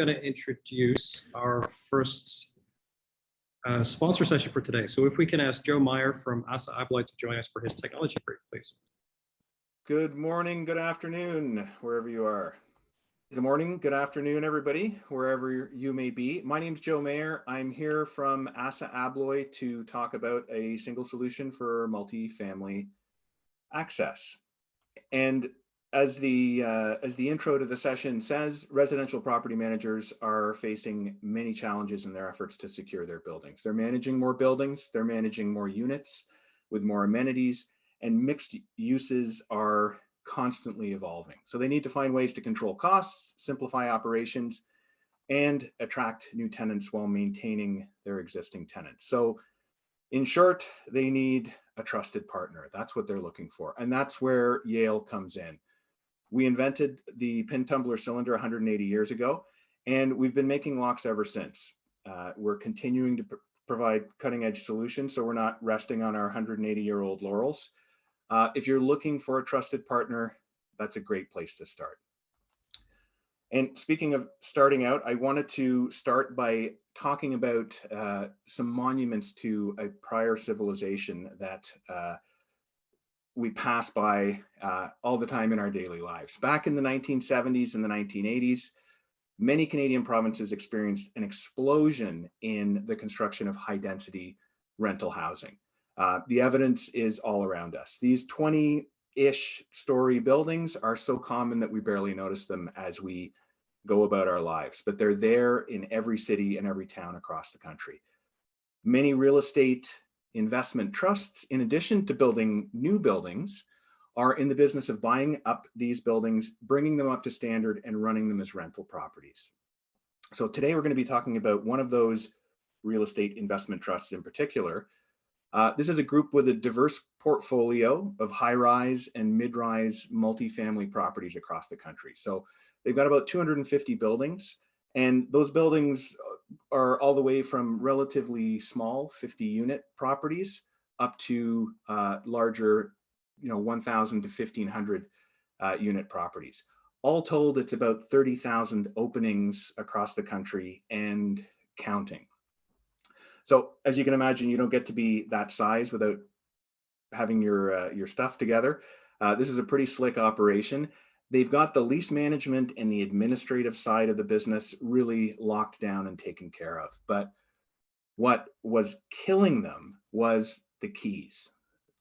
going to introduce our first sponsor session for today. So if we can ask Joe Meyer from ASSA ABLOY to join us for his technology brief, please. Good morning, good afternoon, wherever you are. Good morning, good afternoon, everybody, wherever you may be. My name's Joe Meyer. I'm here from ASSA ABLOY to talk about a single solution for multifamily access. And as the intro to the session says, residential property managers are facing many challenges in their efforts to secure their buildings. They're managing more buildings, they're managing more units with more amenities, and mixed uses are constantly evolving. So they need to find ways to control costs, simplify operations, and attract new tenants while maintaining their existing tenants. So in short, they need a trusted partner. That's what they're looking for. And that's where Yale comes in. We invented the pin tumbler cylinder 180 years ago, and we've been making locks ever since. We're continuing to provide cutting edge solutions, so we're not resting on our 180-year-old laurels. If you're looking for a trusted partner, that's a great place to start. And speaking of starting out, I wanted to start by talking about some monuments to a prior civilization that we pass by all the time in our daily lives. Back in the 1970s and the 1980s, many Canadian provinces experienced an explosion in the construction of high-density rental housing. The evidence is all around us. These 20-ish story buildings are so common that we barely notice them as we go about our lives, but they're there in every city and every town across the country. Many real estate investment trusts, in addition to building new buildings, are in the business of buying up these buildings, bringing them up to standard, and running them as rental properties. So today we're going to be talking about one of those real estate investment trusts in particular. This is a group with a diverse portfolio of high-rise and mid-rise multifamily properties across the country. So they've got about 250 buildings, and those buildings are all the way from relatively small 50-unit properties up to larger, 1,000 to 1,500 unit properties. All told, it's about 30,000 openings across the country and counting. So as you can imagine, you don't get to be that size without having your stuff together. This is a pretty slick operation. They've got the lease management and the administrative side of the business really locked down and taken care of. But what was killing them was the keys,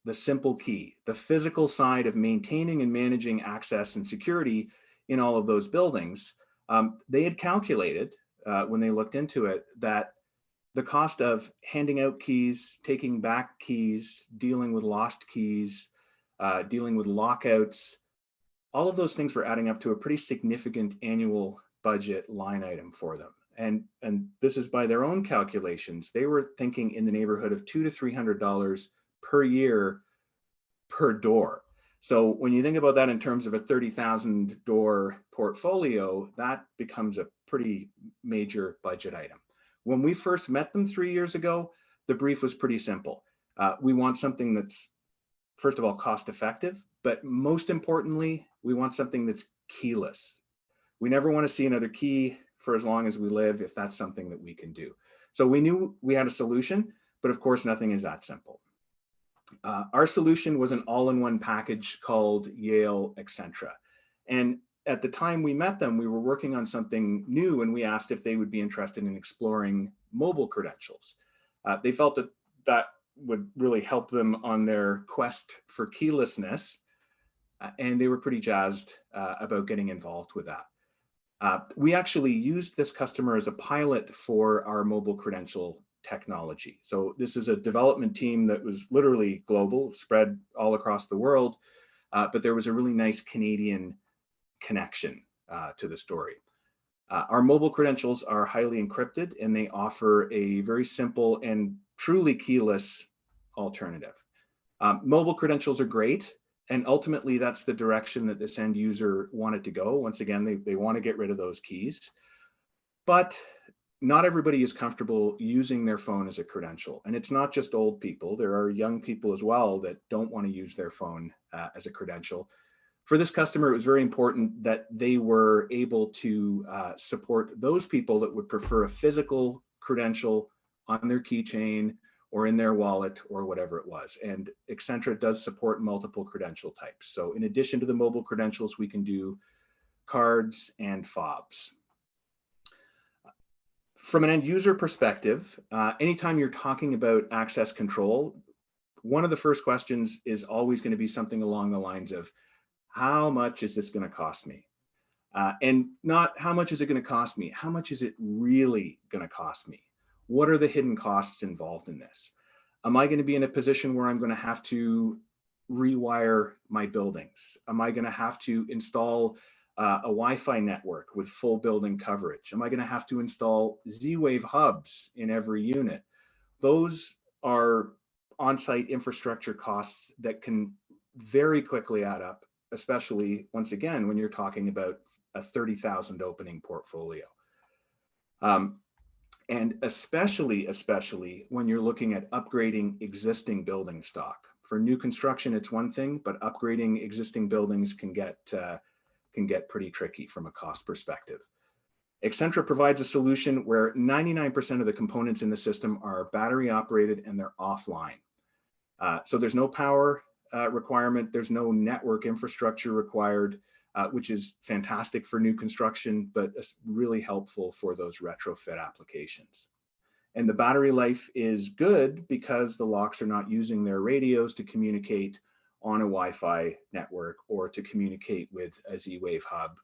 the simple key, the physical side of maintaining and managing access and security in all of those buildings. They had calculated when they looked into it that the cost of handing out keys, taking back keys, dealing with lost keys, dealing with lockouts, all of those things were adding up to a pretty significant annual budget line item for them. And this is by their own calculations. They were thinking in the neighborhood of $200 to $300 per year per door. So when you think about that in terms of a 30,000 door portfolio, that becomes a pretty major budget item. When we first met them 3 years ago, the brief was pretty simple. We want something that's, first of all, cost effective, but most importantly, we want something that's keyless. We never want to see another key for as long as we live if that's something that we can do. So we knew we had a solution, but of course, nothing is that simple. Our solution was an all-in-one package called Yale Accentra. And at the time we met them, we were working on something new, and we asked if they would be interested in exploring mobile credentials. They felt that that would really help them on their quest for keylessness, and they were pretty jazzed about getting involved with that. We actually used this customer as a pilot for our mobile credential technology. So this is a development team that was literally global, spread all across the world, but there was a really nice Canadian connection to the story. Our mobile credentials are highly encrypted, and they offer a very simple and truly keyless alternative. Mobile credentials are great, and ultimately that's the direction that this end user wanted to go. Once again, they want to get rid of those keys, but not everybody is comfortable using their phone as a credential. And it's not just old people. There are young people as well that don't want to use their phone as a credential For this customer, it was very important that they were able to support those people that would prefer a physical credential on their keychain or in their wallet or whatever it was. And Accentra does support multiple credential types. So in addition to the mobile credentials, we can do cards and fobs. From an end user perspective, anytime you're talking about access control, one of the first questions is always going to be something along the lines of, how much is this going to cost me? And not how much is it going to cost me? How much is it really going to cost me? What are the hidden costs involved in this? Am I going to be in a position where I'm going to have to rewire my buildings? Am I going to have to install a Wi-Fi network with full building coverage? Am I going to have to install Z-Wave hubs in every unit? Those are on-site infrastructure costs that can very quickly add up, especially once again, when you're talking about a 30,000 opening portfolio. And especially when you're looking at upgrading existing building stock. For new construction, it's one thing, but upgrading existing buildings can get pretty tricky from a cost perspective. Accentra provides a solution where 99% of the components in the system are battery operated and they're offline. So there's no power requirement, there's no network infrastructure required, which is fantastic for new construction, but it's really helpful for those retrofit applications. And the battery life is good because the locks are not using their radios to communicate on a Wi-Fi network or to communicate with a Z-Wave hub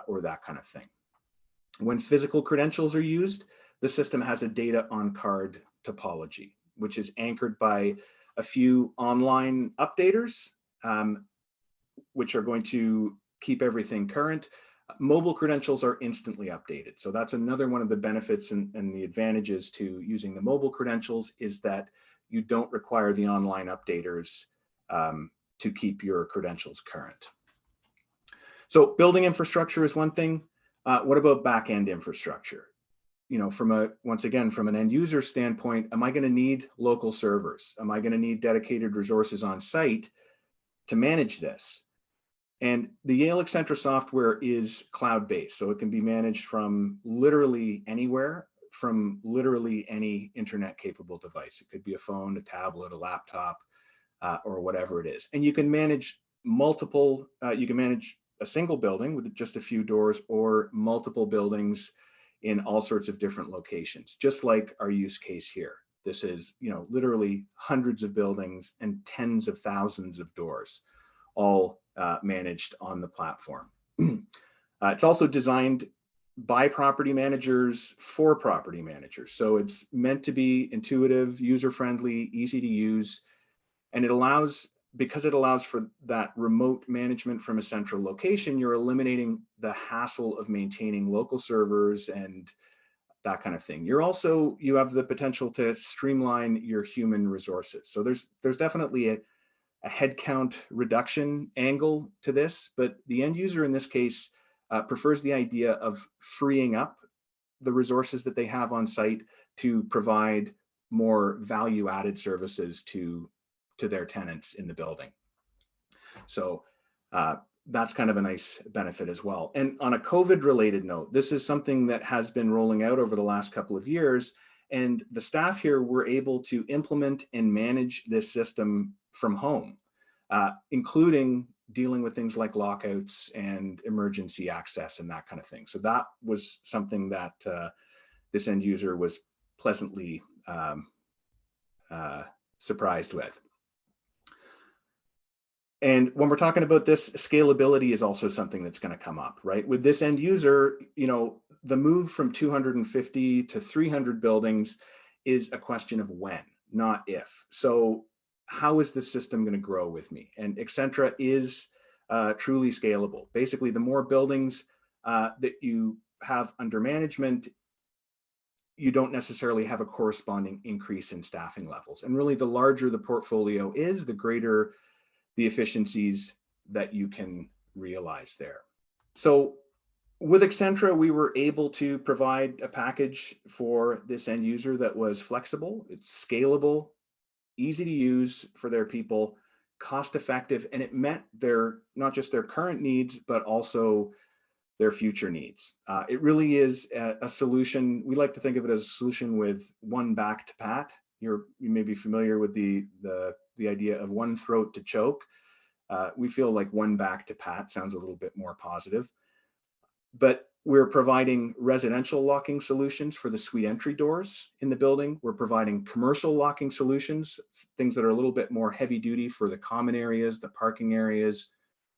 or that kind of thing. When physical credentials are used, the system has a data on card topology, which is anchored by a few online updaters, which are going to keep everything current. Mobile credentials are instantly updated. So that's another one of the benefits and the advantages to using the mobile credentials is that you don't require the online updaters to keep your credentials current. So building infrastructure is one thing. What about back-end infrastructure? You know, once again, from an end user standpoint, am I going to need local servers? Am I going to need dedicated resources on site to manage this? And the Yale Accentra software is cloud-based, so it can be managed from literally anywhere, from literally any internet-capable device. It could be a phone, a tablet, a laptop, or whatever it is. And you can manage multiple, you can manage a single building with just a few doors or multiple buildings in all sorts of different locations, just like our use case here. This is, you know, literally hundreds of buildings and tens of thousands of doors, all managed on the platform. It's also designed by property managers for property managers. So it's meant to be intuitive, user-friendly, easy to use, and it allows, because it allows for that remote management from a central location, you're eliminating the hassle of maintaining local servers and that kind of thing. You have the potential to streamline your human resources. So there's definitely a headcount reduction angle to this, but the end user in this case prefers the idea of freeing up the resources that they have on site to provide more value-added services to their tenants in the building. So that's kind of a nice benefit as well. And on a COVID-related note, this is something that has been rolling out over the last couple of years, and the staff here were able to implement and manage this system from home, including dealing with things like lockouts and emergency access and that kind of thing. So that was something that this end user was pleasantly surprised with. And when we're talking about this, scalability is also something that's going to come up, right? With this end user, you know, the move from 250 to 300 buildings is a question of when, not if. So how is the system going to grow with me? And Accentra is truly scalable. Basically, the more buildings that you have under management, you don't necessarily have a corresponding increase in staffing levels. And really, the larger the portfolio is, the greater the efficiencies that you can realize there. So with Accentra, we were able to provide a package for this end user that was flexible, it's scalable, easy to use for their people, cost effective, and it met not just their current needs, but also their future needs. It really is a solution. We like to think of it as a solution with one back to pat. You may be familiar with the idea of one throat to choke. We feel like one back to pat sounds a little bit more positive. But we're providing residential locking solutions for the suite entry doors in the building. We're providing commercial locking solutions, things that are a little bit more heavy duty for the common areas, the parking areas,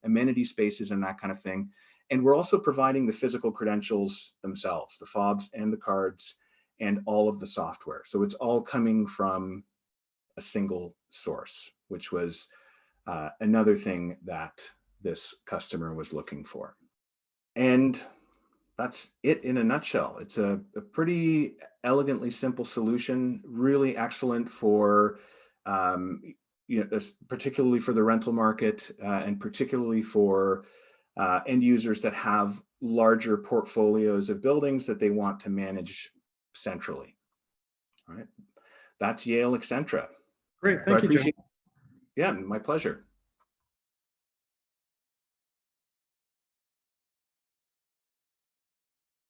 amenity spaces, and that kind of thing. And we're also providing the physical credentials themselves, the fobs and the cards and all of the software. So it's all coming from a single source, which was another thing that this customer was looking for. And that's it in a nutshell. It's a pretty elegantly simple solution, really excellent for, particularly for the rental market and particularly for end users that have larger portfolios of buildings that they want to manage centrally. All right, that's Yale Accentra. Great, thank you, Joe. Yeah, my pleasure.